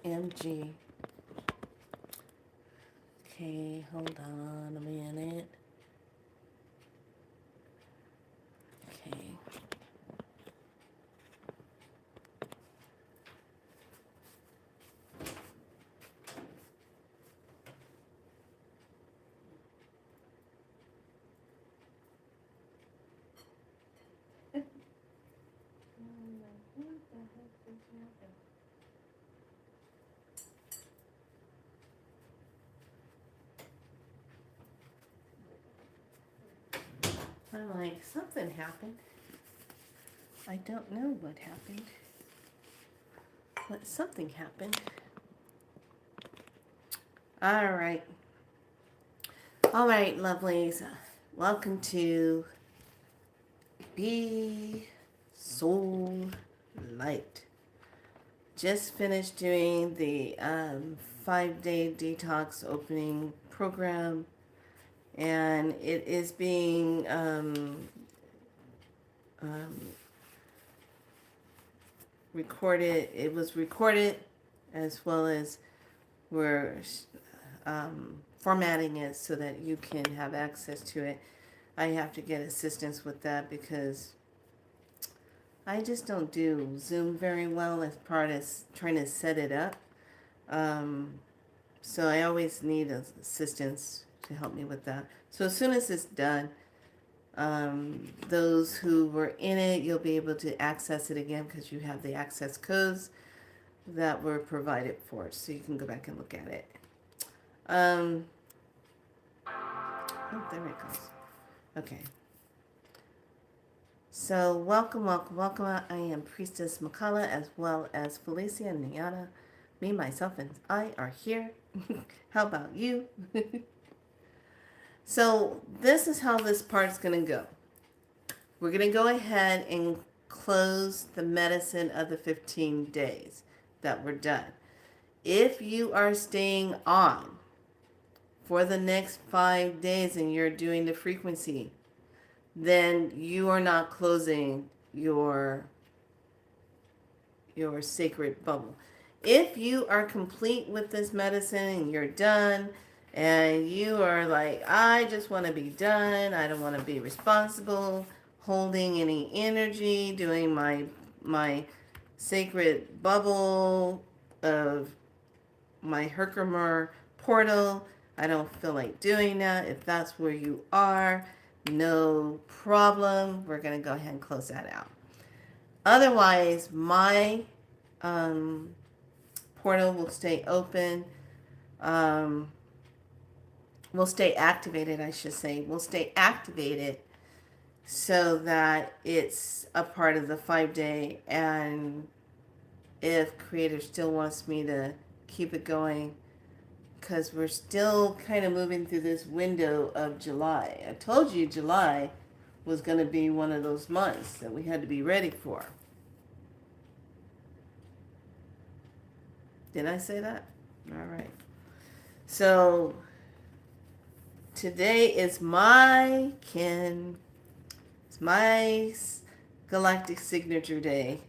OMG. Okay, hold on a minute. Okay. I'm like, something happened. I don't know what happened, but something happened. All right. All right, lovelies. Welcome to Be Soul Light. Just finished doing the 5-day detox opening program, and it is being recorded. It was recorded, as well as we're formatting it so that you can have access to it. I have to get assistance with that because I just don't do Zoom very well as part of trying to set it up. So I always need assistance to help me with that. So as soon as it's done, those who were in it, you'll be able to access it again because you have the access codes that were provided for it. So you can go back and look at it. Oh, there it goes. Okay. So welcome, welcome, welcome. I am Priestess Makala as well as Felicia and Niana. Me, myself, and I are here. How about you? So this is how this part's going to go. We're going to go ahead and close the medicine of the 15 days that we're done. If you are staying on for the next 5 days and you're doing the frequency, then you are not closing your sacred bubble. If you are complete with this medicine and you're done and you are like, I just want to be done, I don't want to be responsible holding any energy, doing my sacred bubble of my Herkimer portal, I don't feel like doing that. If that's where you are, no problem. We're going to go ahead and close that out. Otherwise, my portal will stay open. Will stay activated, I should say. Will stay activated so that it's a part of the 5-day. And if Creator still wants me to keep it going, because we're still kind of moving through this window of July. I told you July was going to be one of those months that we had to be ready for. Did I say that? All right. So today is my it's my galactic signature day.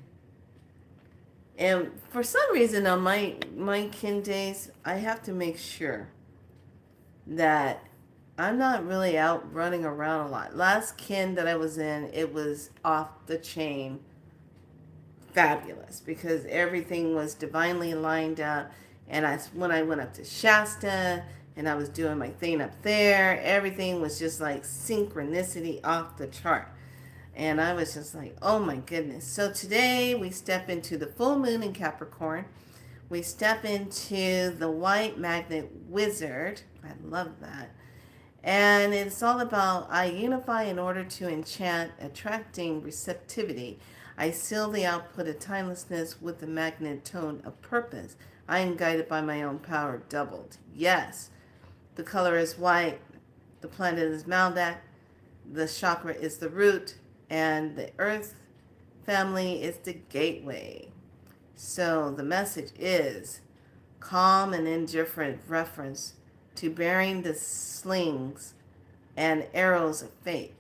And for some reason on my kin days, I have to make sure that I'm not really out running around a lot. Last kin that I was in, it was off the chain fabulous because everything was divinely lined up. And when I went up to Shasta and I was doing my thing up there, everything was just like synchronicity off the chart. And I was just like, oh my goodness. So today we step into the full moon in Capricorn. We step into the white magnet wizard. I love that. And it's all about I unify in order to enchant, attracting receptivity. I seal the output of timelessness with the magnet tone of purpose. I am guided by my own power doubled. Yes, the color is white. The planet is Maldak. The chakra is the root. And the earth family is the gateway. So the message is calm and indifferent reference to bearing the slings and arrows of fate,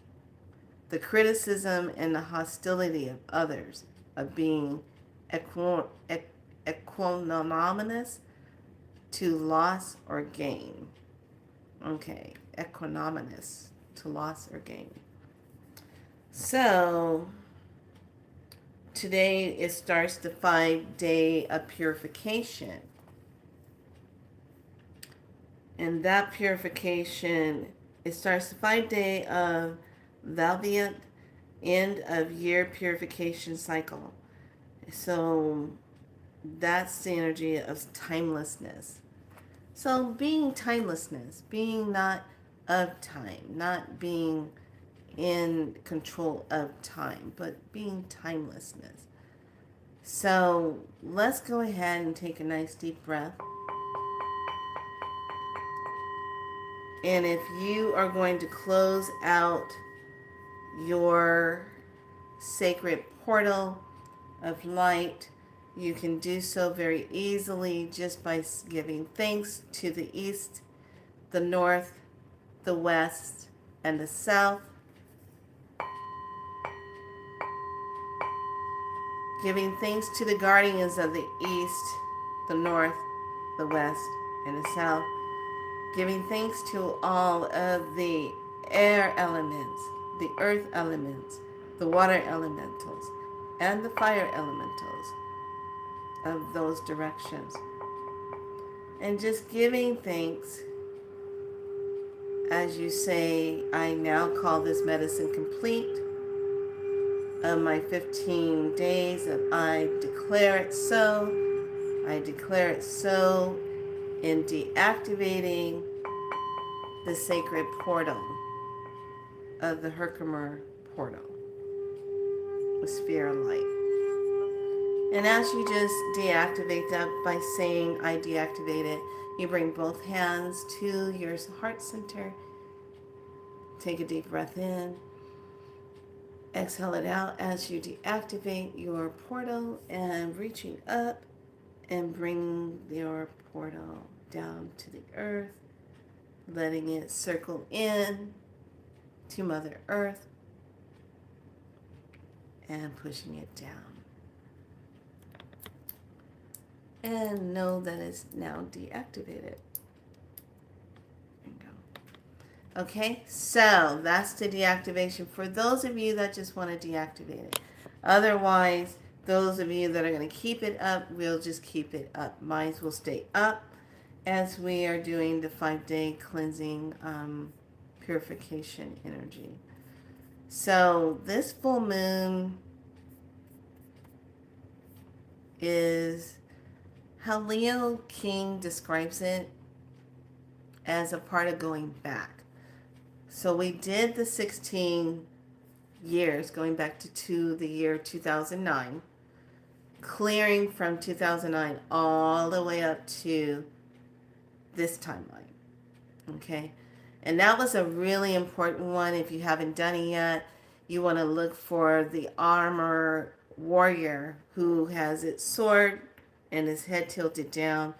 the criticism and the hostility of others, of being equanimous, to loss or gain. Okay, equanimous, to loss or gain. So today it starts the 5-day of purification. And that purification, it starts the 5-day of Valviant end of year purification cycle. So that's the energy of timelessness. So being timelessness, being not of time, not being in control of time, but being timelessness. So let's go ahead and take a nice deep breath. And if you are going to close out your sacred portal of light, you can do so very easily just by giving thanks to the east, the north, the west, and the south. Giving thanks to the guardians of the east, the north, the west, and the south. Giving thanks to all of the air elements, the earth elements, the water elementals, and the fire elementals of those directions. And just giving thanks as you say, I now call this medicine complete. Of my 15 days, and I declare it so. I declare it so in deactivating the sacred portal of the Herkimer portal, the sphere of light. And as you just deactivate that by saying, I deactivate it, you bring both hands to your heart center. Take a deep breath in. Exhale it out as you deactivate your portal and reaching up and bring your portal down to the earth, letting it circle in to Mother Earth and pushing it down. And know that it's now deactivated. Okay, so that's the deactivation for those of you that just want to deactivate it. Otherwise, those of you that are going to keep it up, we'll just keep it up. Mine will stay up as we are doing the 5-day cleansing purification energy. So this full moon is how Leo King describes it as a part of going back. So we did the 16 years, going back to the year 2009, clearing from 2009 all the way up to this timeline. Okay? And that was a really important one. If you haven't done it yet, you want to look for the armor warrior who has its sword and his head tilted down,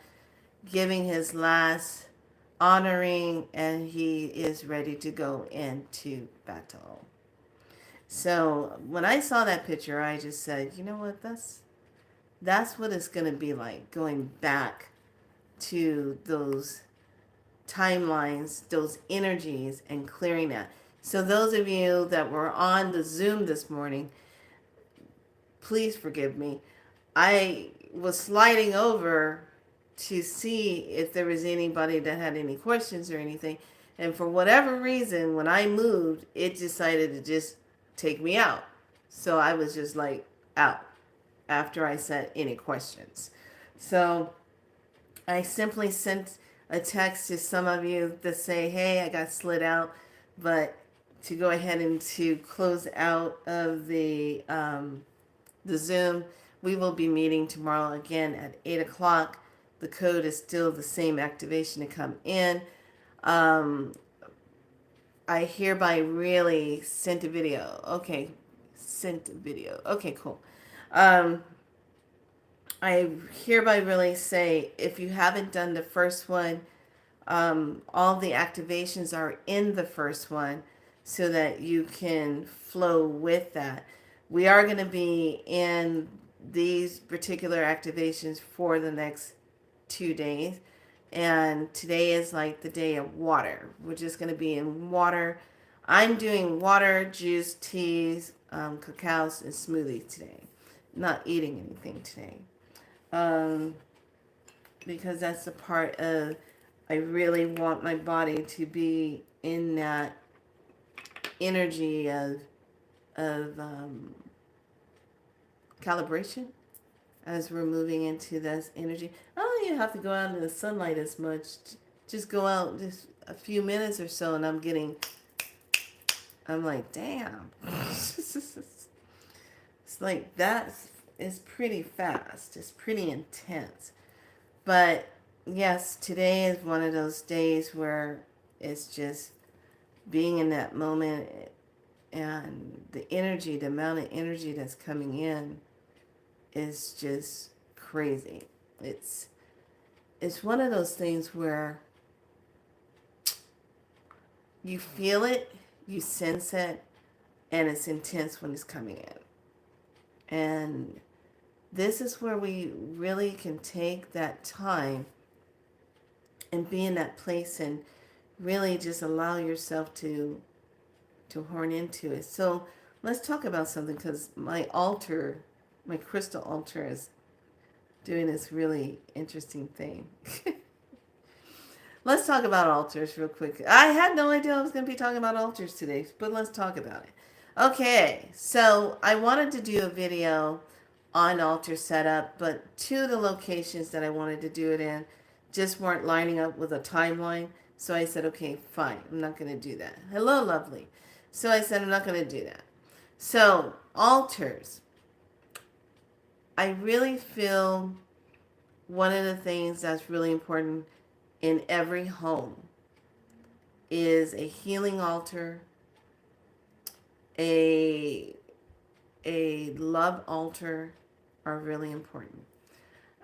giving his last honoring, and he is ready to go into battle. So when I saw that picture, I just said, you know what, that's what it's going to be like, going back to those timelines, those energies, and clearing that. So those of you that were on the Zoom this morning, please forgive me. I was sliding over to see if there was anybody that had any questions or anything. And for whatever reason, when I moved, it decided to just take me out. So I was just like out after I said any questions. So I simply sent a text to some of you to say, hey, I got slid out, but to go ahead and to close out of the Zoom, we will be meeting tomorrow again at 8 o'clock. The code is still the same activation to come in. I hereby really sent a video. Okay, sent a video. Okay, cool. I hereby really say, if you haven't done the first one, all the activations are in the first one so that you can flow with that. We are going to be in these particular activations for the next 2 days. And today is like the day of water. We're just going to be in water. I'm doing water, juice, teas, cacaos, and smoothies today. Not eating anything today. Um, because that's the part of, I really want my body to be in that energy of calibration as we're moving into this energy. I don't even have to go out in the sunlight as much. Just go out just a few minutes or so, and I'm like, damn. It's like that is pretty fast. It's pretty intense. But yes, today is one of those days where it's just being in that moment, and the energy, the amount of energy that's coming in is just crazy. It's one of those things where you feel it, you sense it, and it's intense when it's coming in. And this is where we really can take that time and be in that place and really just allow yourself to horn into it. So let's talk about something, because my altar, my crystal altar, is doing this really interesting thing. Let's talk about altars real quick. I had no idea I was going to be talking about altars today, but let's talk about it. Okay, so I wanted to do a video on altar setup, but two of the locations that I wanted to do it in just weren't lining up with a timeline. So I said, okay, fine, I'm not going to do that. Hello, lovely. So I said, I'm not going to do that. So, altars. I really feel one of the things that's really important in every home is a healing altar, a love altar are really important.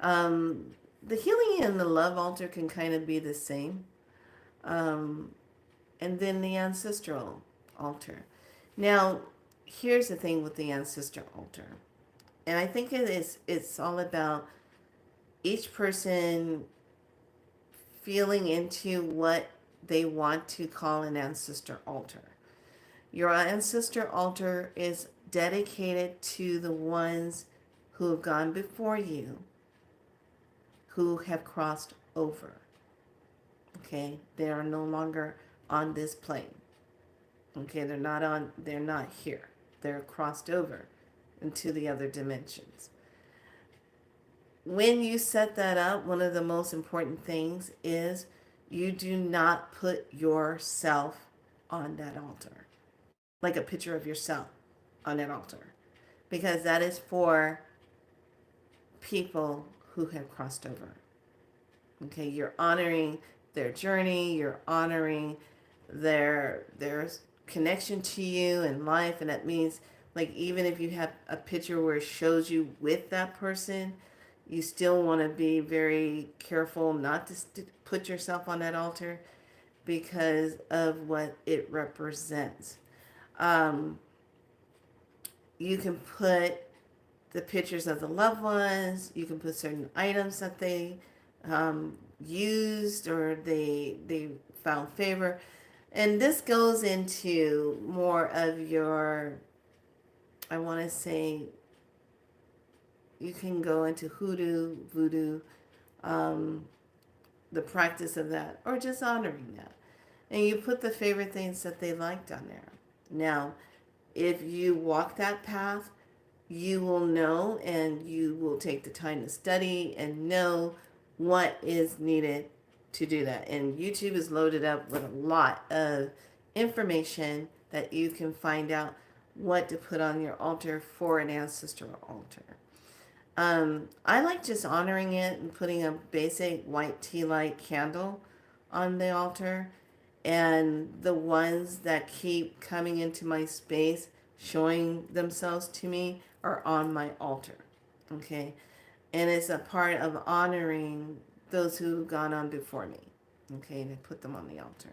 The healing and the love altar can kind of be the same. And then the ancestral altar. Now, here's the thing with the ancestral altar. And I think it's all about each person feeling into what they want to call an ancestor altar. Your ancestor altar is dedicated to the ones who have gone before you, who have crossed over. Okay, they are no longer on this plane. Okay, they're not here. They're crossed over into the other dimensions. When you set that up, one of the most important things is you do not put yourself on that altar, like a picture of yourself on that altar, because that is for people who have crossed over. Okay, you're honoring their journey, you're honoring their connection to you in life, and that means, like, even if you have a picture where it shows you with that person, you still want to be very careful not to put yourself on that altar because of what it represents. You can put the pictures of the loved ones. You can put certain items that they used or they found favor. And this goes into more of your, I want to say, you can go into hoodoo, voodoo, the practice of that, or just honoring that. And you put the favorite things that they liked on there. Now, if you walk that path, you will know, and you will take the time to study and know what is needed to do that. And YouTube is loaded up with a lot of information that you can find out what to put on your altar for an ancestral altar. I like just honoring it and putting a basic white tea light candle on the altar. And the ones that keep coming into my space, showing themselves to me, are on my altar. Okay? And it's a part of honoring those who've gone on before me. Okay? To put them on the altar.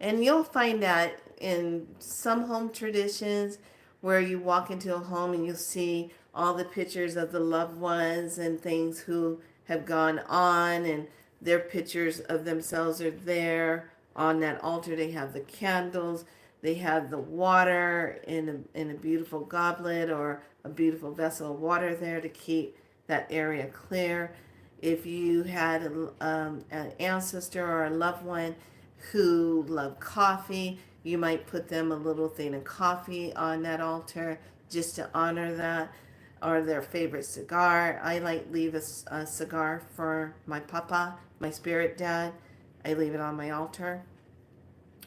And you'll find that in some home traditions where you walk into a home and you'll see all the pictures of the loved ones and things who have gone on, and their pictures of themselves are there on that altar. They have the candles, they have the water in a beautiful goblet or a beautiful vessel of water there to keep that area clear. If you had an ancestor or a loved one who loved coffee, you might put them a little thing of coffee on that altar just to honor that, or their favorite cigar. I like leave a cigar for my papa, my spirit dad. I leave it on my altar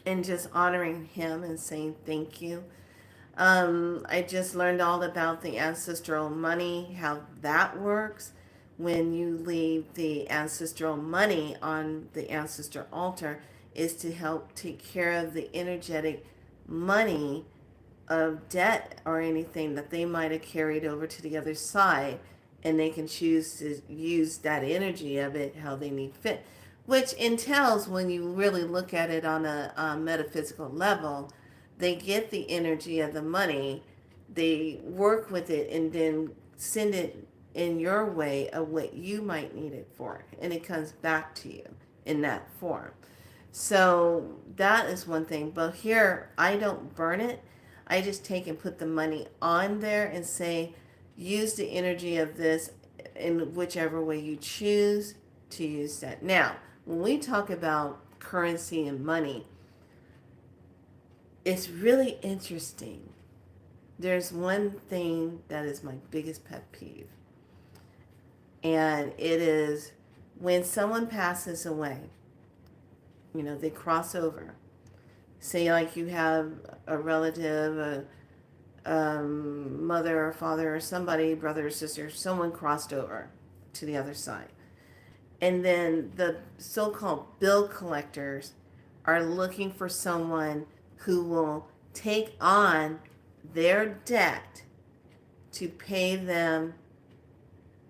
and just honoring him and saying thank you. I just learned all about the ancestral money, how that works. When you leave the ancestral money on the ancestor altar, is to help take care of the energetic money of debt or anything that they might have carried over to the other side, and they can choose to use that energy of it how they need fit, which entails, when you really look at it on a metaphysical level, they get the energy of the money, they work with it, and then send it in your way of what you might need it for, and it comes back to you in that form. So that is one thing. But here, I don't burn it. I just take and put the money on there and say, use the energy of this in whichever way you choose to use that. Now, when we talk about currency and money, it's really interesting. There's one thing that is my biggest pet peeve, and it is when someone passes away, they cross over. Say, like, you have a relative, a mother or father or somebody, brother or sister, someone crossed over to the other side. And then the so-called bill collectors are looking for someone who will take on their debt to pay them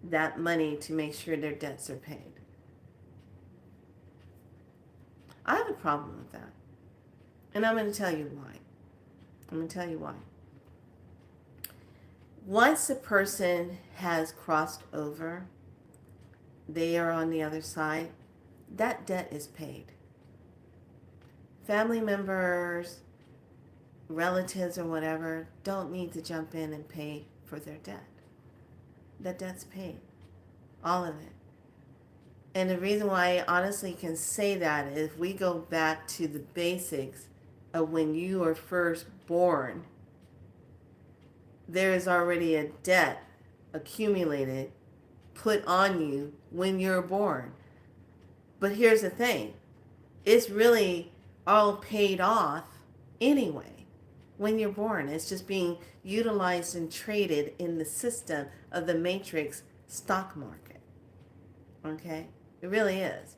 that money to make sure their debts are paid. I have a problem with that. And I'm going to tell you why. Once a person has crossed over, they are on the other side, that debt is paid. Family members, relatives, or whatever don't need to jump in and pay for their debt. That debt's paid. All of it. And the reason why I honestly can say that is, if we go back to the basics of when you were first born, there is already a debt accumulated, put on you when you're born. But here's the thing. It's really all paid off anyway when you're born. It's just being utilized and traded in the system of the matrix stock market. Okay? It really is.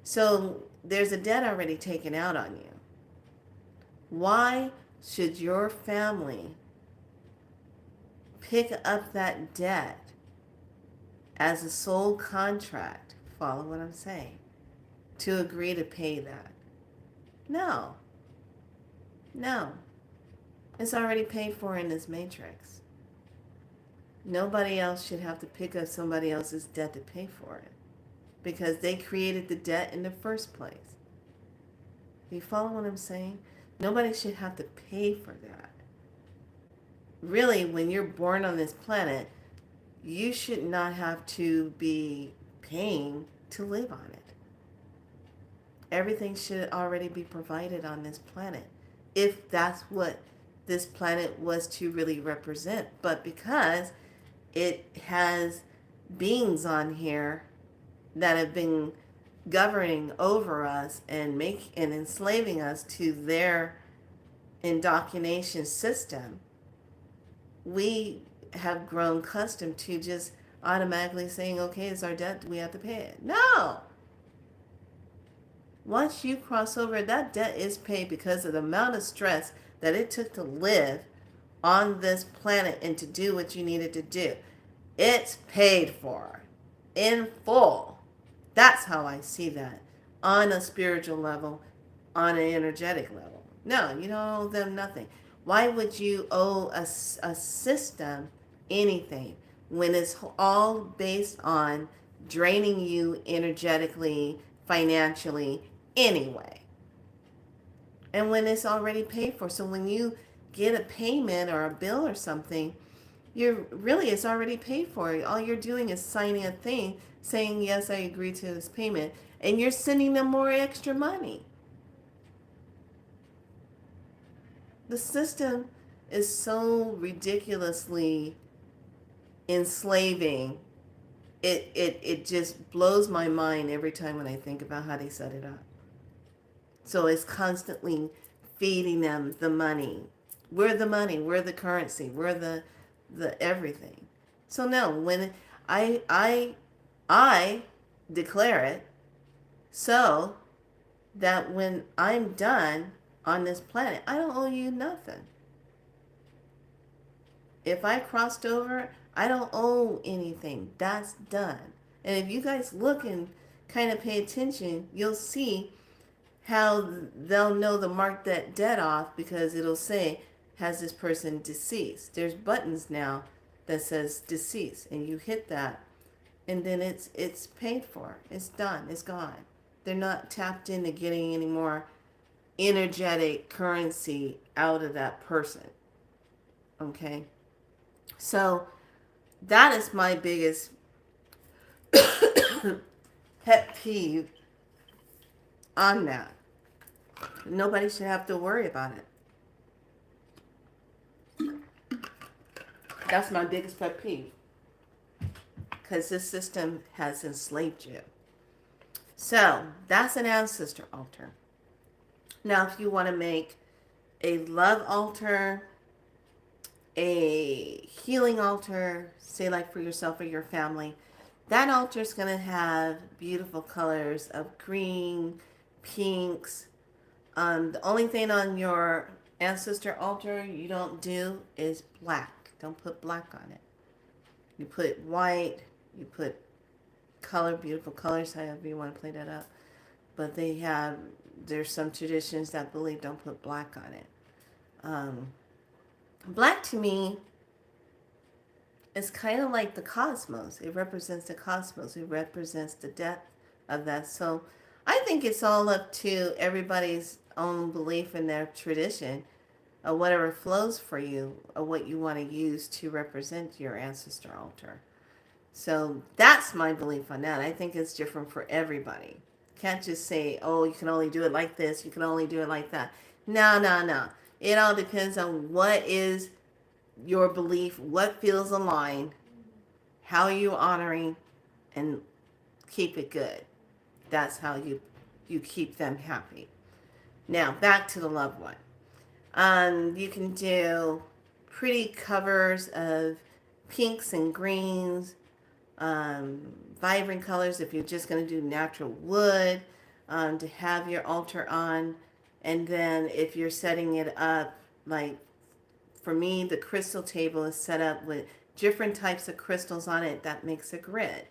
So there's a debt already taken out on you. Why should your family pick up that debt as a sole contract, follow what I'm saying, to agree to pay that? No. It's already paid for in this matrix. Nobody else should have to pick up somebody else's debt to pay for it, because they created the debt in the first place. You follow what I'm saying? Nobody should have to pay for that. Really, when you're born on this planet, you should not have to be paying to live on it. Everything should already be provided on this planet, if that's what this planet was to really represent. But because it has beings on here that have been governing over us and enslaving us to their indoctrination system, we have grown accustomed to just automatically saying, okay, it's our debt, we have to pay it. No! Once you cross over, that debt is paid because of the amount of stress that it took to live on this planet and to do what you needed to do. It's paid for in full. That's how I see that, on a spiritual level, on an energetic level. No, you don't owe them nothing. Why would you owe a system anything when it's all based on draining you energetically, financially, anyway. And when it's already paid for. So when you get a payment or a bill or something, you're really, it's already paid for. All you're doing is signing a thing saying, yes, I agree to this payment. And you're sending them more extra money. The system is so ridiculously enslaving. It just blows my mind every time when I think about how they set it up. So it's constantly feeding them the money. We're the money. We're the currency. We're the everything. So no, when I declare it so that when I'm done on this planet, I don't owe you nothing. If I crossed over, I don't owe anything. That's done. And if you guys look and kind of pay attention, you'll see how they'll know to mark that debt off because it'll say, has this person deceased? There's buttons now that says deceased, and you hit that, and then it's paid for. It's done. It's gone. They're not tapped into getting any more energetic currency out of that person. Okay? So that is my biggest pet peeve on that. Nobody should have to worry about it. That's my biggest pet peeve. Because this system has enslaved you. So that's an ancestor altar. Now, if you want to make a love altar, a healing altar, say like for yourself or your family, that altar is going to have beautiful colors of green, pinks. The only thing on your ancestor altar you don't do is black. Don't put black on it. You put white, you put color, beautiful colors, however you want to play that up. But there's some traditions that believe don't put black on it. Black to me is kind of like the cosmos. It represents the cosmos. It represents the depth of that. So I think it's all up to everybody's own belief in their tradition, or whatever flows for you, or what you want to use to represent your ancestor altar. So that's my belief on that. I think it's different for everybody. Can't just say, oh, you can only do it like this, you can only do it like that. No. It all depends on what is your belief, what feels aligned, how are you honoring, and keep it good. That's how you keep them happy. Now, back to the loved one. You can do pretty covers of pinks and greens, vibrant colors if you're just going to do natural wood to have your altar on. And then if you're setting it up, like for me, the crystal table is set up with different types of crystals on it that makes a grid.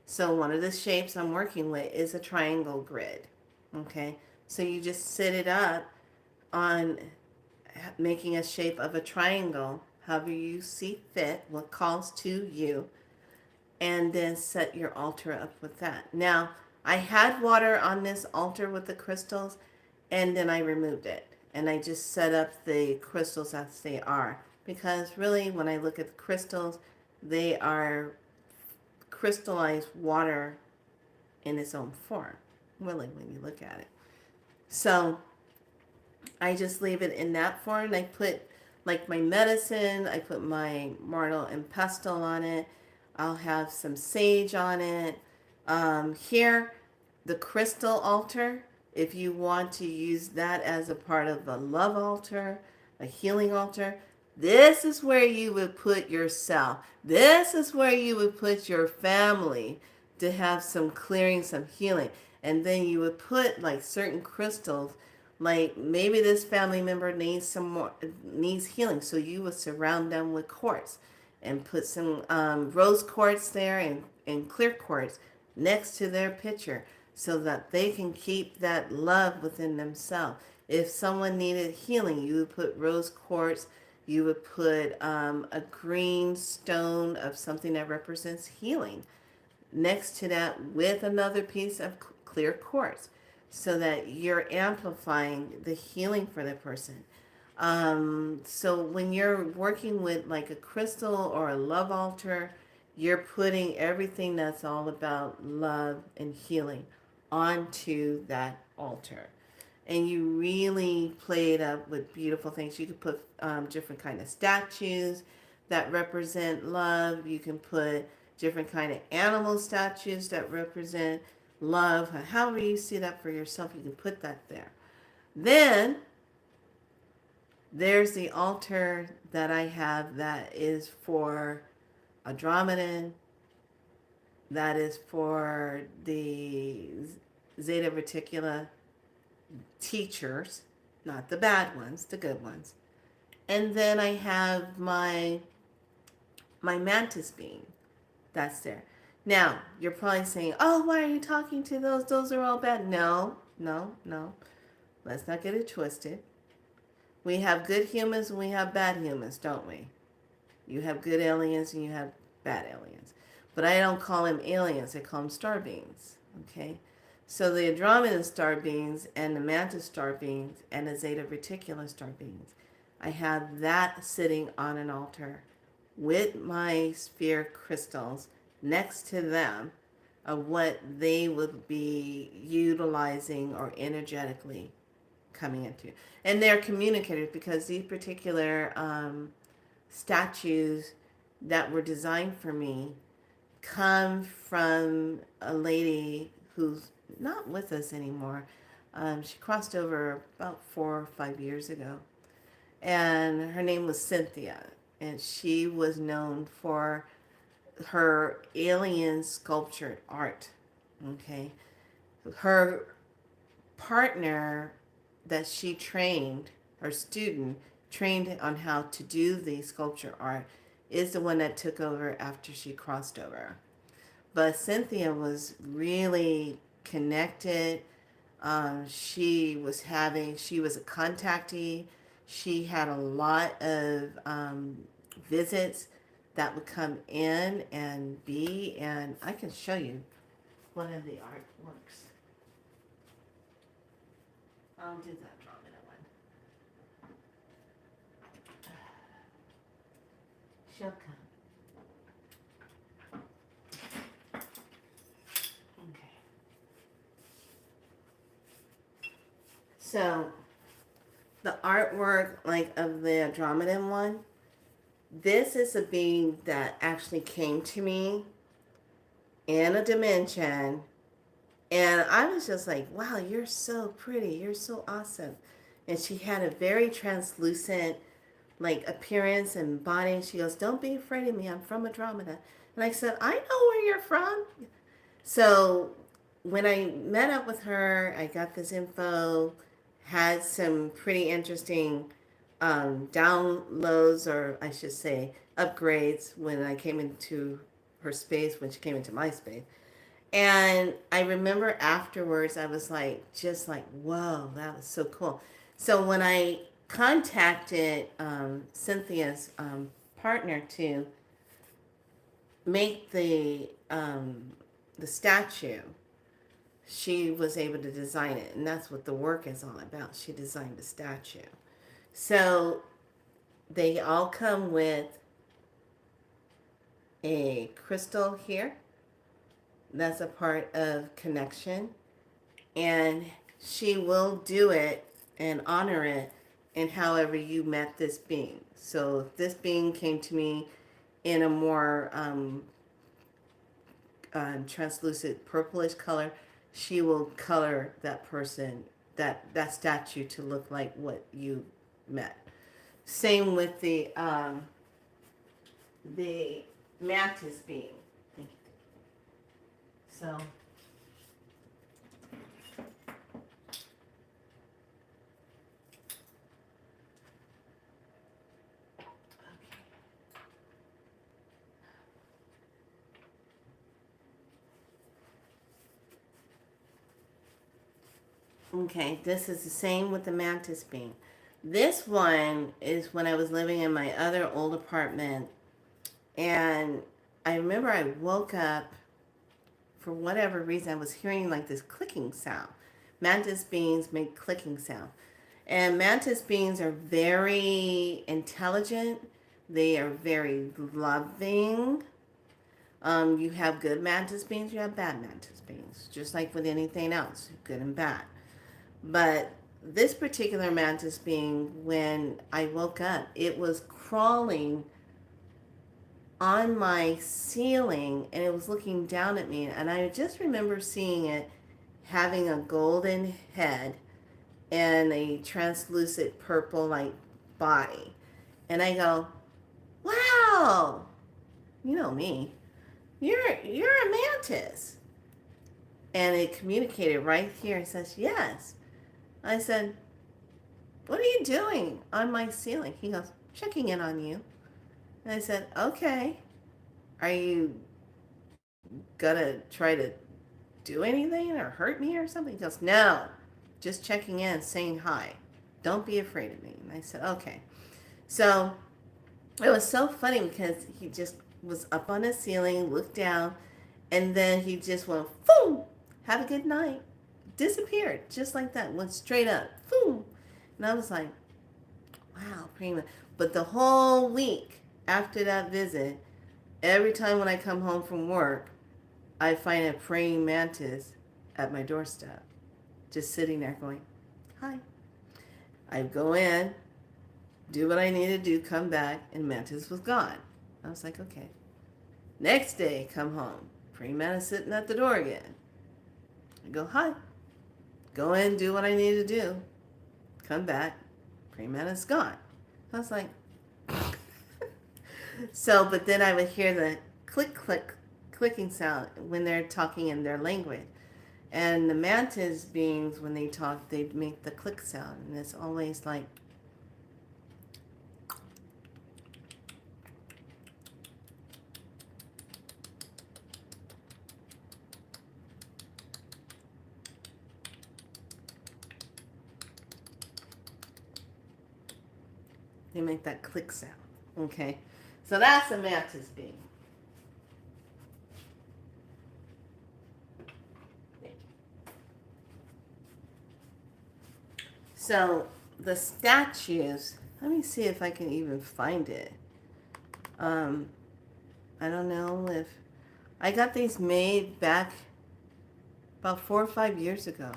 So one of the shapes I'm working with is a triangle grid. Okay, so you just set it up on making a shape of a triangle, however you see fit, what calls to you, and then set your altar up with that. Now, I had water on this altar with the crystals, and then I removed it. And I just set up the crystals as they are. Because really, when I look at the crystals, they are crystallized water in its own form, really, when you look at it. So I just leave it in that form. And I put like my medicine, I put my myrtle and pestle on it. I'll have some sage on it. Here, the crystal altar, if you want to use that as a part of a love altar, a healing altar, this is where you would put yourself. This is where you would put your family to have some clearing, some healing. And then you would put like certain crystals, like maybe this family member needs healing. So you would surround them with quartz and put some rose quartz there and clear quartz next to their picture so that they can keep that love within themselves. If someone needed healing, you would put rose quartz You would put a green stone of something that represents healing next to that with another piece of clear quartz so that you're amplifying the healing for the person. So when you're working with like a crystal or a love altar, you're putting everything that's all about love and healing onto that altar. And you really play it up with beautiful things. You could put different kind of statues that represent love. You can put different kind of animal statues that represent love. However you see that for yourself, you can put that there. Then there's the altar that I have that is for Andromedan, that is for the Zeta Reticula teachers, not the bad ones, the good ones. And then I have my mantis bean that's there. Now, you're probably saying, "Oh, why are you talking to those? Those are all bad." No, no, no. Let's not get it twisted. We have good humans and we have bad humans, don't we? You have good aliens and you have bad aliens. But I don't call them aliens, I call them star beings. Okay? So the Andromedan star beings and the mantis star beings and the Zeta Reticula star beings, I have that sitting on an altar with my sphere crystals next to them of what they would be utilizing or energetically coming into. And they're communicators because these particular statues that were designed for me come from a lady who's not with us anymore. She crossed over about 4 or 5 years ago. And her name was Cynthia. And she was known for her alien sculptured art. Okay. Her partner that she trained, her student, trained on how to do the sculpture art, is the one that took over after she crossed over. But Cynthia was really connected. She was a contactee. She had a lot of visits that would come in and be, and I can show you one of the artworks. I'll do that Andromeda one. She'll come. Okay. So the artwork like of the Andromedan one, this is a being that actually came to me in a dimension. And I was just like, wow, you're so pretty. You're so awesome. And she had a very translucent like appearance and body. And she goes, don't be afraid of me. I'm from Andromeda. And I said, I know where you're from. So when I met up with her, I got this info, had some pretty interesting downloads, or I should say upgrades, when I came into her space, when she came into my space. And I remember afterwards, I was like, just like, whoa, that was so cool. So when I contacted Cynthia's partner to make the statue, she was able to design it, and that's what the work is all about. She designed the statue. So they all come with a crystal here. That's a part of connection. And she will do it and honor it in however you met this being. So if this being came to me in a more translucent purplish color, she will color that person, that statue, to look like what you met. Same with the mantis being. Thank you. So okay, this is the same with the mantis being. This one is when I was living in my other old apartment, and I remember I woke up for whatever reason. I was hearing like this clicking sound. Mantis beings make clicking sound. And mantis beings are very intelligent. They are very loving. You have good mantis beings, you have bad mantis beings, just like with anything else, good and bad. But this particular mantis being, when I woke up, it was crawling on my ceiling and it was looking down at me. And I just remember seeing it having a golden head and a translucent purple like body. And I go, wow, you know me. You're a mantis. And it communicated right here. It says, yes. I said, what are you doing on my ceiling? He goes, checking in on you. And I said, okay. Are you gonna try to do anything or hurt me or something? He goes, no. Just checking in, saying hi. Don't be afraid of me. And I said, okay. So it was so funny because he just was up on the ceiling, looked down, and then he just went, boom, have a good night. Disappeared just like that, went straight up, boom. And I was like, wow, prima. But the whole week after that visit, every time when I come home from work, I find a praying mantis at my doorstep, just sitting there going, hi. I go in, do what I need to do, come back, and mantis was gone. I was like, okay. Next day, come home, praying mantis sitting at the door again. I go, hi. Go in, do what I need to do, come back, praying mantis gone. I was like, so, but then I would hear the click, click, clicking sound when they're talking in their language. And the mantis beings, when they talk, they make the click sound. And it's always like, they make that click sound. Okay? So that's a mantis being. So the statues, let me see if I can even find it. I don't know if I got these made back about 4 or 5 years ago.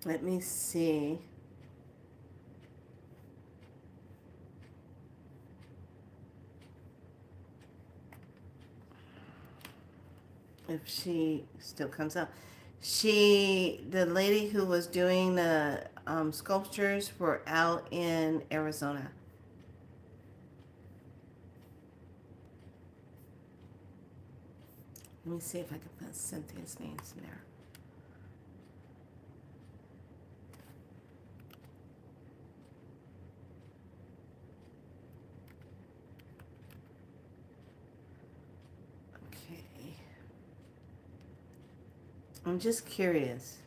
Let me see. If she still comes up. The lady who was doing the sculptures were out in Arizona. Let me see if I can put Cynthia's names in there. Okay. I'm just curious.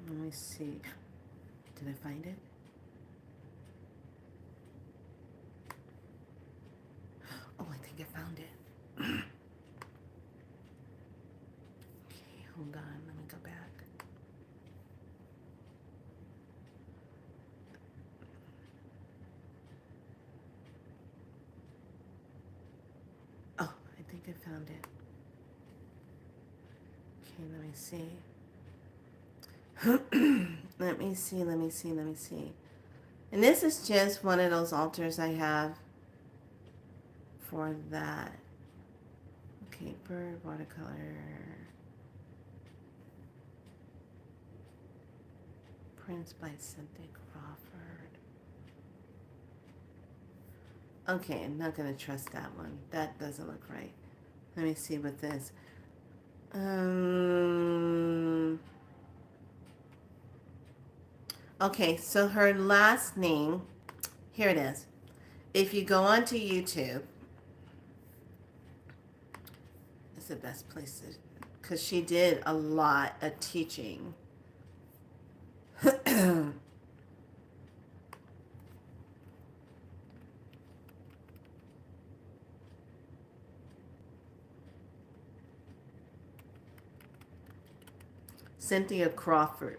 Let me see. Did I find it? Oh, I think I found it. Okay, hold on. Let me go back. Oh, I think I found it. Okay, let me see. Let me see. And this is just one of those altars I have. for that. Okay, bird, watercolor. Prints by Cynthia Crawford. Okay, I'm not going to trust that one. That doesn't look right. Let me see what this. Okay, so her last name, here it is. If you go onto YouTube, it's the best place to, because she did a lot of teaching. Cynthia Crawford.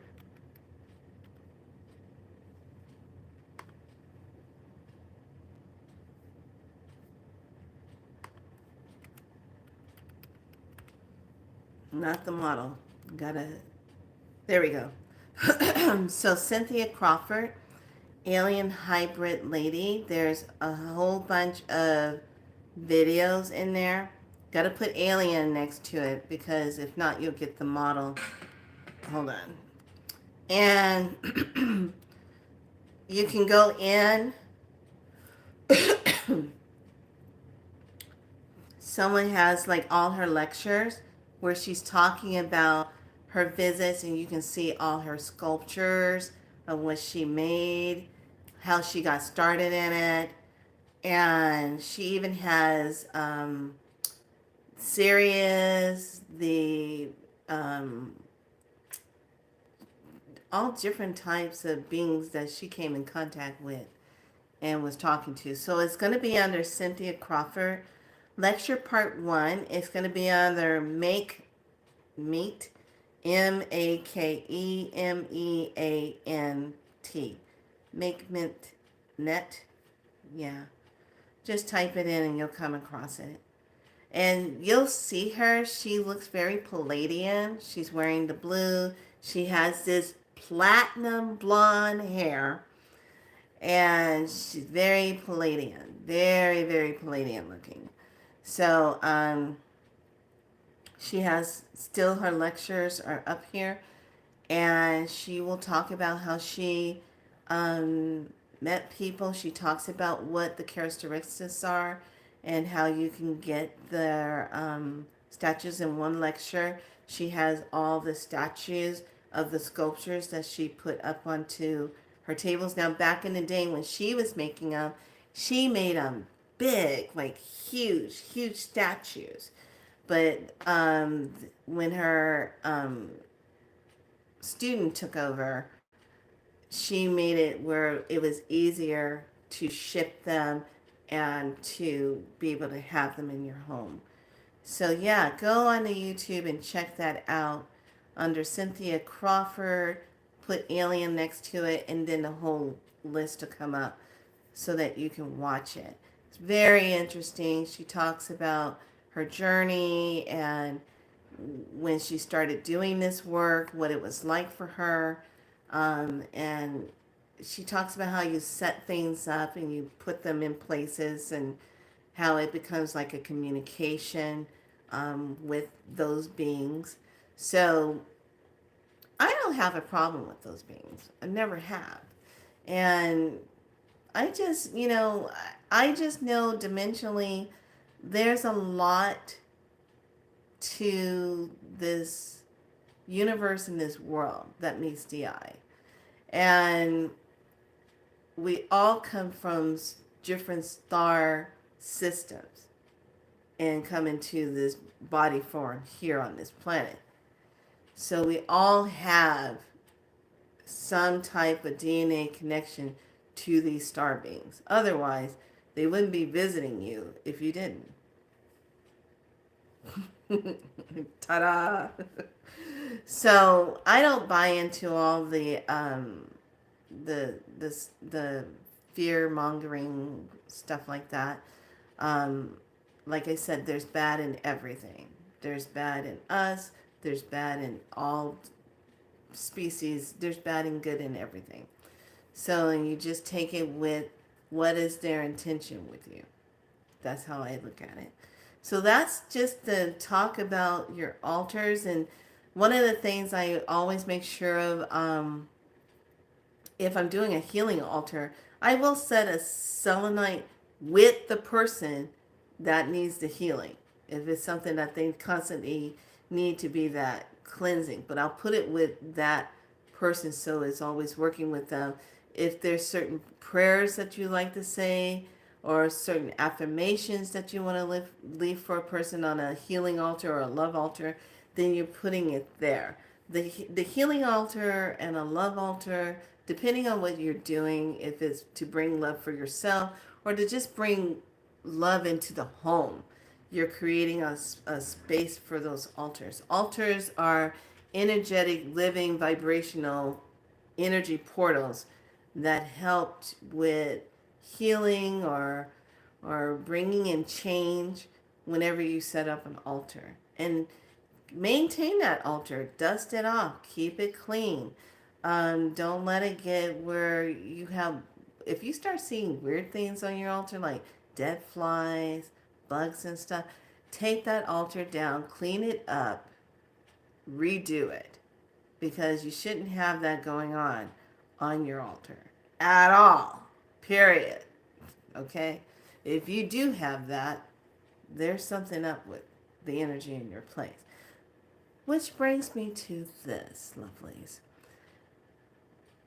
Not the model. Gotta, there we go. So Cynthia Crawford, alien hybrid lady. There's a whole bunch of videos in there. Gotta put alien next to it because if not, you'll get the model. Hold on. And you can go in. Someone has like all her lectures where she's talking about her visits, and you can see all her sculptures of what she made, how she got started in it. And she even has Sirius, the all different types of beings that she came in contact with and was talking to. So it's going to be under Cynthia Crawford. Lecture part 1 is going to be under Make Meet, Makemeant. Make Mint Net. Yeah. Just type it in and you'll come across it. And you'll see her. She looks very Palladian. She's wearing the blue. She has this platinum blonde hair. And she's very Palladian. Very, very Palladian looking. So, she has still her lectures are up here. And she will talk about how she met people. She talks about what the characteristics are and how you can get their statues in one lecture. She has all the statues of the sculptures that she put up onto her tables. Now, back in the day when she was making them, she made them big, like huge, huge statues. But when her student took over, she made it where it was easier to ship them and to be able to have them in your home. So yeah, go on to YouTube and check that out under Cynthia Crawford. Put alien next to it, and then the whole list will come up so that you can watch it. It's very interesting. She talks about her journey and when she started doing this work, what it was like for her. And she talks about how you set things up and you put them in places and how it becomes like a communication with those beings. So I don't have a problem with those beings. I never have. And I just, I just know dimensionally there's a lot to this universe and this world that meets the eye. And we all come from different star systems and come into this body form here on this planet. So we all have some type of DNA connection to these star beings. Otherwise, they wouldn't be visiting you if you didn't. Ta-da! So I don't buy into all the fear mongering stuff like that. Like I said, there's bad in everything. There's bad in us. There's bad in all species. There's bad and good in everything. So you just take it with what is their intention with you. That's how I look at it. So that's just the talk about your altars. And one of the things I always make sure of, if I'm doing a healing altar, I will set a selenite with the person that needs the healing. If it's something that they constantly need to be that cleansing, but I'll put it with that person so it's always working with them. If there's certain prayers that you like to say or certain affirmations that you want to leave for a person on a healing altar or a love altar, then you're putting it there. The healing altar and a love altar, depending on what you're doing, if it's to bring love for yourself or to just bring love into the home, you're creating a space for those altars. Altars are energetic, living, vibrational energy portals that helped with healing or bringing in change whenever you set up an altar. And maintain that altar, dust it off, keep it clean. Don't let it get where you have, if you start seeing weird things on your altar, like dead flies, bugs and stuff, take that altar down, clean it up, redo it, because you shouldn't have that going on your altar at all, period. Okay? If you do have that, there's something up with the energy in your place. Which brings me to this, lovelies.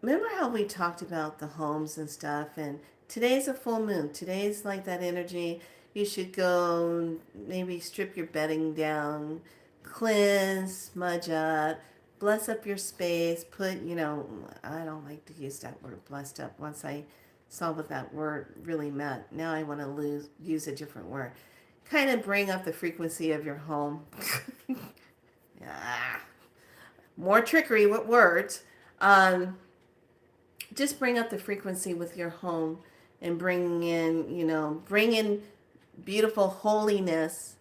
Remember how we talked about the homes and stuff, and today's a full moon. Today's like that energy. You should go maybe strip your bedding down, cleanse, smudge up, bless up your space, put, I don't like to use that word blessed up. Once I saw what that word really meant, now I want to use a different word. Kind of bring up the frequency of your home. Yeah. More trickery with words. Just bring up the frequency with your home and bring in beautiful holiness.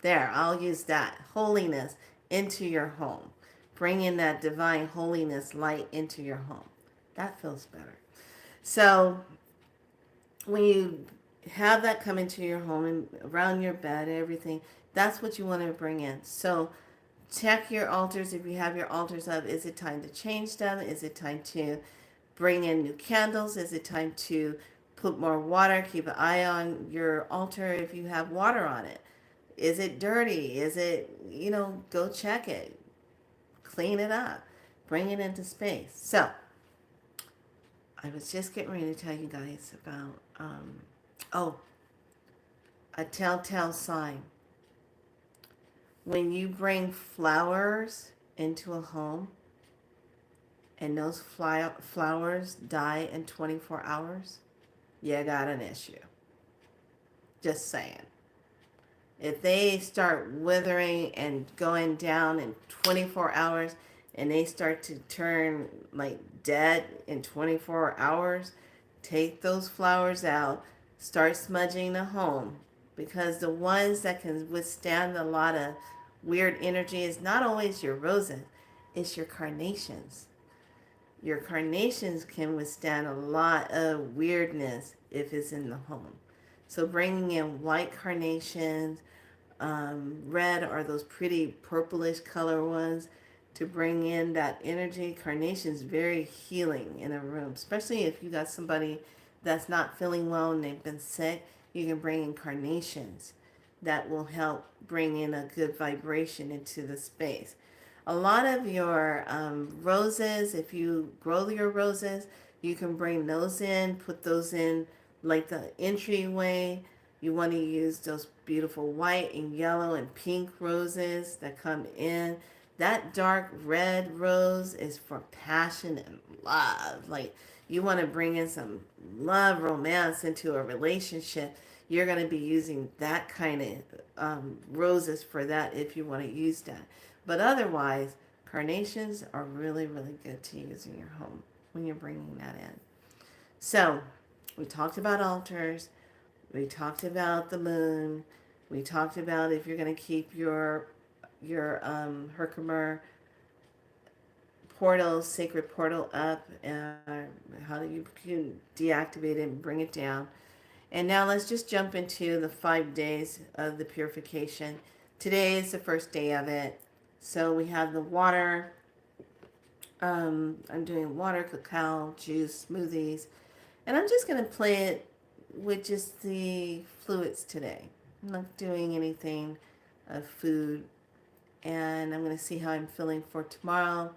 There, I'll use that. Holiness into your home. Bring in that divine holiness light into your home. That feels better. So when you have that come into your home and around your bed and everything, that's what you want to bring in. So check your altars. If you have your altars up, is it time to change them? Is it time to bring in new candles? Is it time to put more water? Keep an eye on your altar if you have water on it. Is it dirty? Is it, go check it. Clean it up. Bring it into space. So, I was just getting ready to tell you guys about, a telltale sign. When you bring flowers into a home and those flowers die in 24 hours, you got an issue. Just saying. If they start withering and going down in 24 hours and they start to turn like dead in 24 hours, take those flowers out, start smudging the home, because the ones that can withstand a lot of weird energy is not always your roses, it's your carnations. Your carnations can withstand a lot of weirdness if it's in the home. So bringing in white carnations, red are those pretty purplish color ones to bring in that energy. Carnations very healing in a room, especially if you got somebody that's not feeling well and they've been sick. You can bring in carnations that will help bring in a good vibration into the space. A lot of your roses, if you grow your roses, you can bring those in, put those in like the entryway. You want to use those beautiful white and yellow and pink roses that come in. That dark red rose is for passion and love. Like, you want to bring in some love, romance into a relationship. You're going to be using that kind of roses for that if you want to use that. But otherwise, carnations are really, really good to use in your home when you're bringing that in. So, we talked about altars. We talked about the moon. We talked about if you're going to keep your Herkimer portal, sacred portal up, how you can deactivate it and bring it down. And now let's just jump into the 5 days of the purification. Today is the first day of it. So we have the water. I'm doing water, cacao, juice, smoothies. And I'm just going to play it with just the fluids today. I'm not doing anything of food. And I'm going to see how I'm feeling for tomorrow.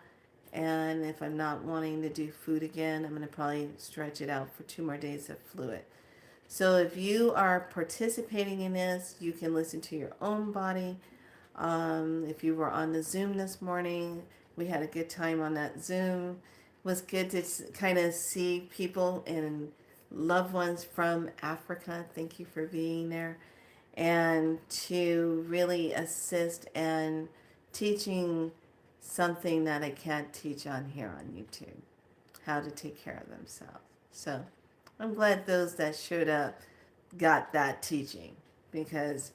And if I'm not wanting to do food again, I'm going to probably stretch it out for 2 more days of fluid. So if you are participating in this, you can listen to your own body. If you were on the Zoom this morning, we had a good time on that Zoom. It was good to kind of see people and loved ones from Africa. Thank you for being there. And to really assist and teaching something that I can't teach on here on YouTube, how to take care of themselves. So I'm glad those that showed up got that teaching, because,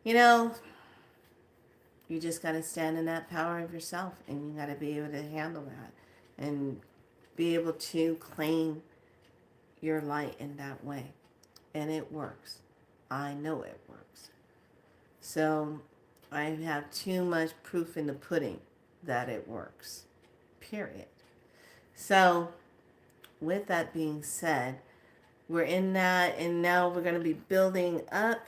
you know, you just got to stand in that power of yourself, and you got to be able to handle that and be able to claim your light in that way. And it works. I know it works. So I have too much proof in the pudding that it works. Period. So with that being said, we're in that, and now we're going to be building up.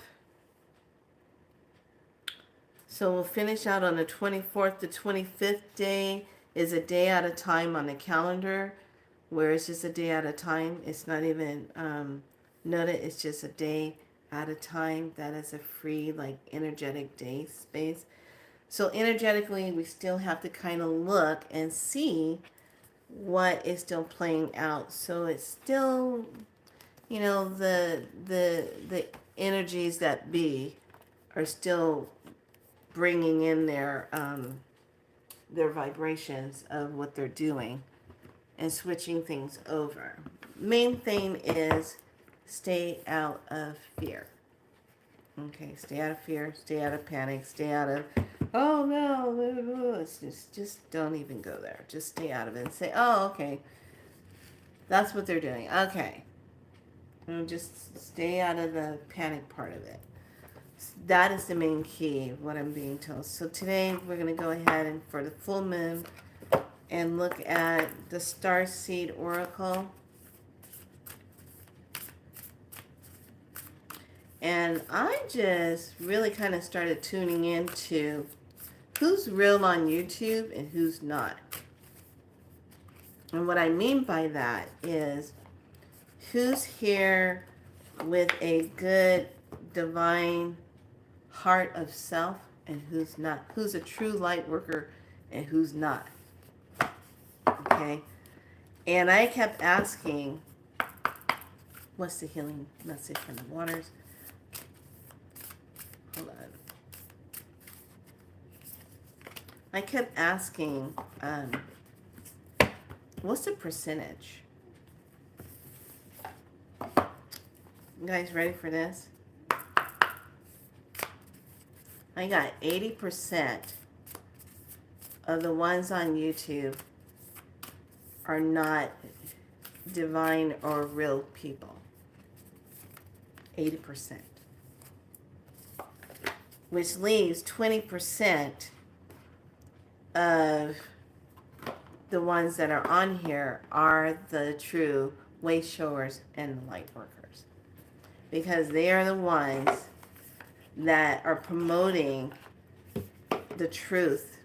So we'll finish out on the 24th. The 25th day is a day at a time on the calendar, where it's just a day at a time. It's not even noted. It's just a day at a time. That is a free, like, energetic day space. So energetically, we still have to kind of look and see what is still playing out. So it's still, you know, the energies that be are still bringing in their vibrations of what they're doing and switching things over. Main thing is stay out of fear. Okay, stay out of fear, stay out of panic, stay out of, oh no, it's just don't even go there. Just stay out of it and say, oh, okay, that's what they're doing. Okay. And just stay out of the panic part of it. That is the main key, what I'm being told. So today we're going to go ahead and for the full moon and look at the Starseed Oracle. And I just really kind of started tuning into who's real on YouTube and who's not. And what I mean by that is who's here with a good divine heart of self and who's not. Who's a true light worker and who's not. Okay? And I kept asking, what's the healing message from the waters? Hold on. I kept asking, what's the percentage? You guys ready for this? I got 80% of the ones on YouTube are not divine or real people. 80%. Which leaves 20% of the ones that are on here are the true way showers and light workers. Because they are the ones that are promoting the truth,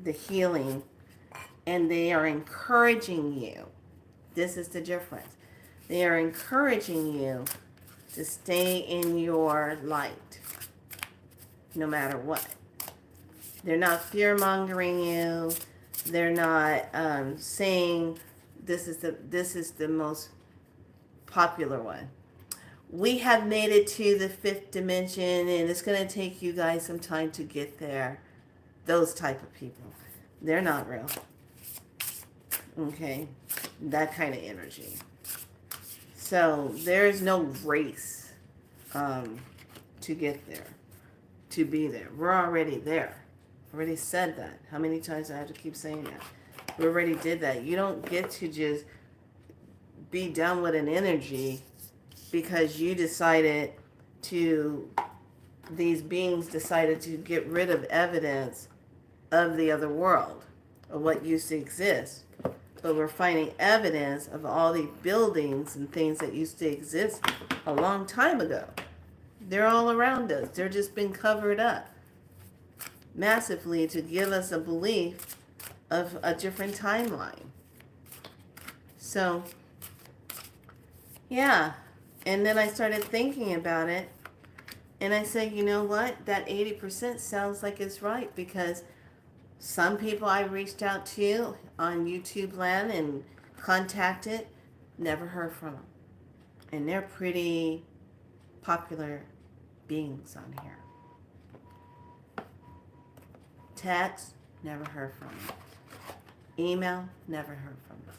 the healing, and they are encouraging you. This is the difference. They are encouraging you to stay in your light, no matter what. They're not fear-mongering you. They're not saying this is the most popular one. We have made it to the 5th dimension, and it's going to take you guys some time to get there. Those type of people. They're not real. Okay? That kind of energy. So, there's no race to get there. To be there. We're already there. Already said that. How many times do I have to keep saying that? We already did that. You don't get to just be done with an energy because these beings decided to get rid of evidence of the other world, of what used to exist. But we're finding evidence of all these buildings and things that used to exist a long time ago. They're all around us. They're just been covered up massively to give us a belief of a different timeline. So, yeah. And then I started thinking about it. And I said, you know what? That 80% sounds like it's right, because some people I reached out to on YouTube land and contacted, never heard from them. And they're pretty popular beings on here. Text, never heard from them. Email, never heard from them.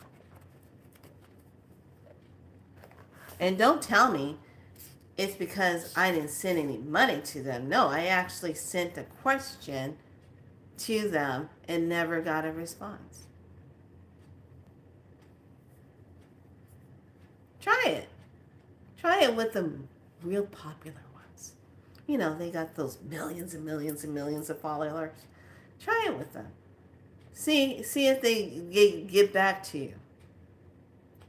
And don't tell me it's because I didn't send any money to them. No, I actually sent a question to them and never got a response. Try it. Try it with the real popular ones. You know, they got those millions and millions and millions of followers. Try it with them. See if they get back to you.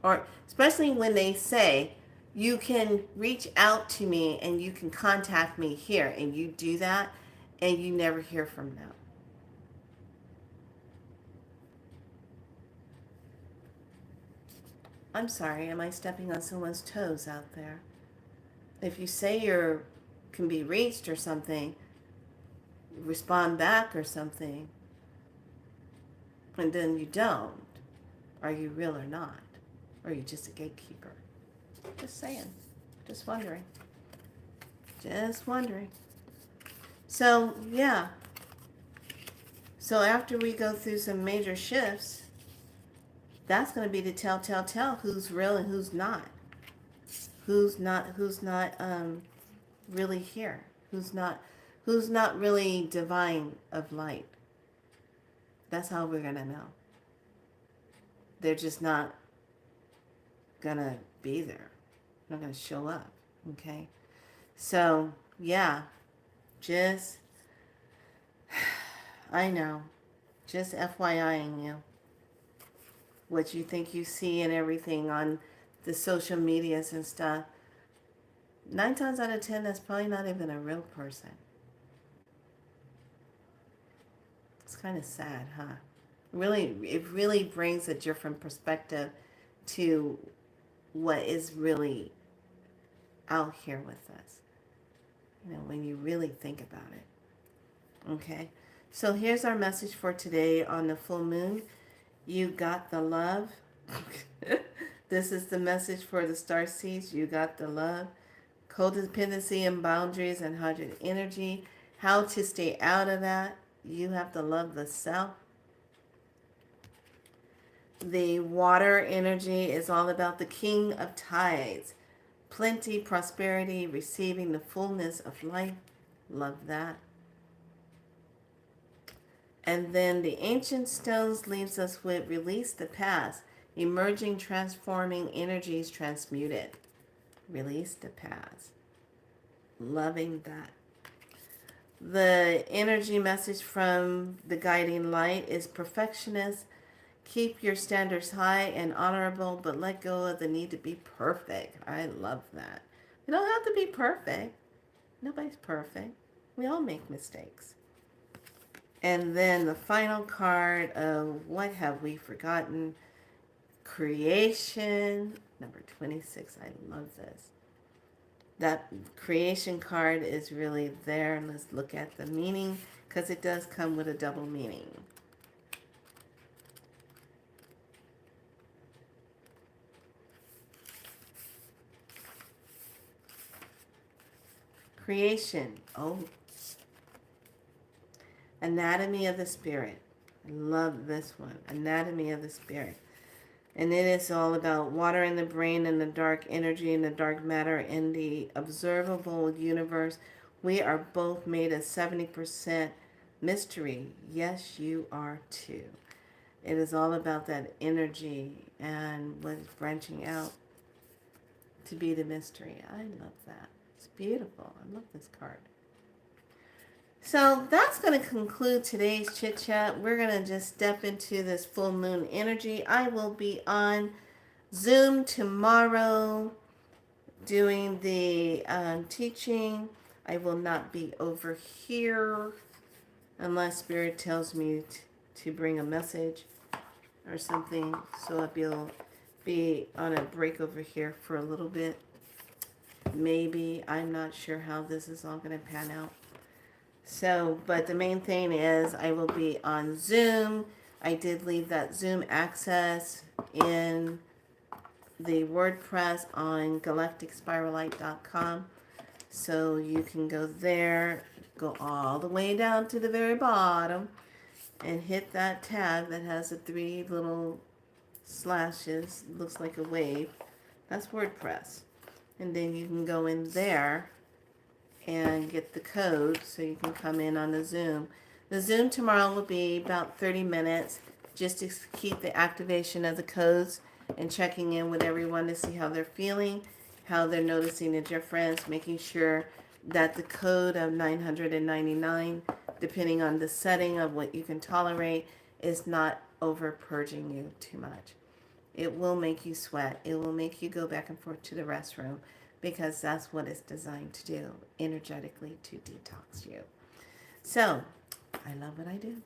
Or especially when they say, you can reach out to me and you can contact me here, and you do that and you never hear from them. I'm sorry, am I stepping on someone's toes out there? If you say you can be reached or something, respond back or something, and then you don't, are you real or not? Or are you just a gatekeeper? Just saying. Just wondering. Just wondering. So, yeah. So after we go through some major shifts, that's going to be the tell who's real and who's not. Who's not really here. Who's not really divine of light. That's how we're going to know. They're just not going to be there. They're not going to show up. Okay? So, yeah. I know. Just FYIing you. What you think you see and everything on the social medias and stuff. 9 times out of 10, that's probably not even a real person. It's kind of sad, huh? It really brings a different perspective to what is really out here with us. You know, when you really think about it. Okay? So here's our message for today on the full moon. You got the love. This is the message for the starseeds. You got the love. Codependency and boundaries and 100 energy. How to stay out of that. You have to love the self. The water energy is all about the king of tides. Plenty, prosperity, receiving the fullness of life. Love that. And then the ancient stones leaves us with release the past. Emerging, transforming energies transmuted. Release the past. Loving that. The energy message from the guiding light is perfectionist. Keep your standards high and honorable, but let go of the need to be perfect. I love that. You don't have to be perfect. Nobody's perfect. We all make mistakes. And then the final card of what have we forgotten? Creation. Number 26. I love this. That creation card is really there. Let's look at the meaning, because it does come with a double meaning. Creation. Oh. Anatomy of the Spirit. I love this one. Anatomy of the Spirit. And it is all about water in the brain and the dark energy and the dark matter in the observable universe. We are both made of 70% mystery. Yes, you are too. It is all about that energy and what's branching out to be the mystery. I love that. It's beautiful. I love this card. So that's going to conclude today's chit chat. We're going to just step into this full moon energy. I will be on Zoom tomorrow doing the teaching. I will not be over here unless Spirit tells me to bring a message or something. So I'll be on a break over here for a little bit. Maybe. I'm not sure how this is all going to pan out. So, but the main thing is I will be on Zoom. I did leave that Zoom access in the WordPress on galacticspiralite.com. So you can go there, go all the way down to the very bottom and hit that tab that has the 3 little slashes. Looks like a wave. That's WordPress. And then you can go in there and get the code so you can come in on the Zoom. The Zoom tomorrow will be about 30 minutes just to keep the activation of the codes and checking in with everyone to see how they're feeling, how they're noticing the difference, making sure that the code of 999, depending on the setting of what you can tolerate, is not over purging you too much. It will make you sweat. It will make you go back and forth to the restroom because that's what it's designed to do, energetically to detox you. So, I love what I do.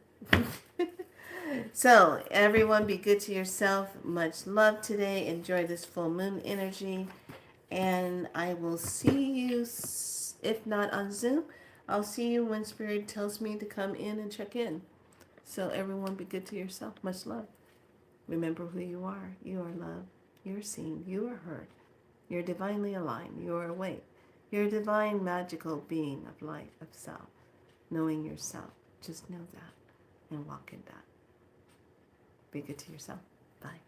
So, everyone be good to yourself. Much love today. Enjoy this full moon energy. And I will see you, if not on Zoom, I'll see you when Spirit tells me to come in and check in. So, everyone be good to yourself. Much love. Remember who you are. You are loved. You're seen. You are heard. You're divinely aligned. You are awake. You're a divine, magical being of light, of self. Knowing yourself. Just know that and walk in that. Be good to yourself. Bye.